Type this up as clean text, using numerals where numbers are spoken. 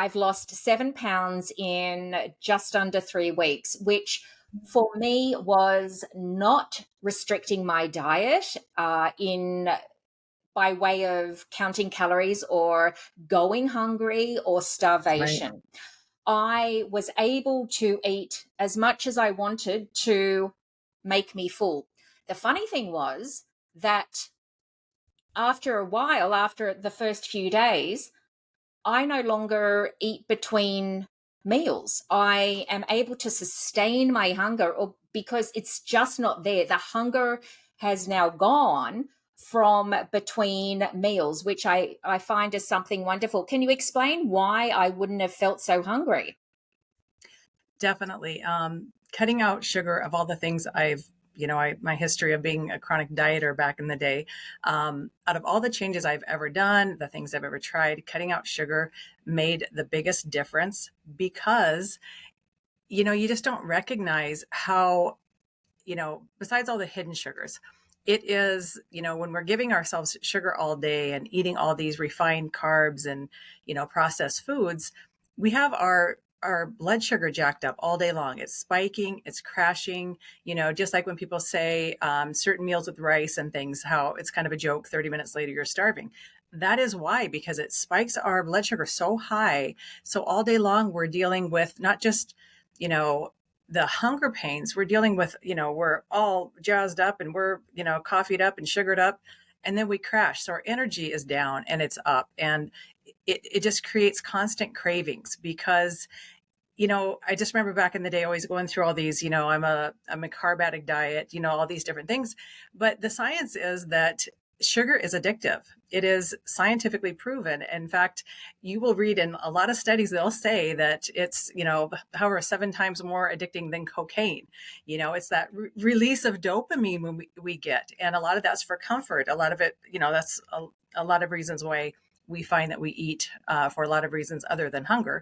I've lost 7 pounds in just under 3 weeks, which for me was not restricting my diet in by way of counting calories or going hungry or Right. starvation. I was able to eat as much as I wanted to make me full. The funny thing was that after a while, after the first few days, I no longer eat between meals. I am able to sustain my hunger because it's just not there. The hunger has now gone from between meals, which I find is something wonderful. Can you explain why I wouldn't have felt so hungry? Definitely. Cutting out sugar of all the things my history of being a chronic dieter back in the day, out of all the changes I've ever done, the things I've ever tried, cutting out sugar made the biggest difference because, you just don't recognize how, besides all the hidden sugars, it is, when we're giving ourselves sugar all day and eating all these refined carbs and, processed foods, we have our blood sugar jacked up all day long. It's spiking, it's crashing, just like when people say certain meals with rice and things, how it's kind of a joke, 30 minutes later, you're starving. That is why, because it spikes our blood sugar so high. So all day long, we're dealing with not just, you know, the hunger pains, we're dealing with, we're all jazzed up and we're, coffeeed up and sugared up. And then we crash. So our energy is down and it's up. And it just creates constant cravings because I just remember back in the day always going through all these, I'm a carb diet, all these different things. But the science is that sugar is addictive. It is scientifically proven. In fact, you will read in a lot of studies, they'll say that it's, however, 7 times more addicting than cocaine. It's that release of dopamine when we get. And a lot of that's for comfort. A lot of it, that's a lot of reasons why we find that we eat for a lot of reasons other than hunger.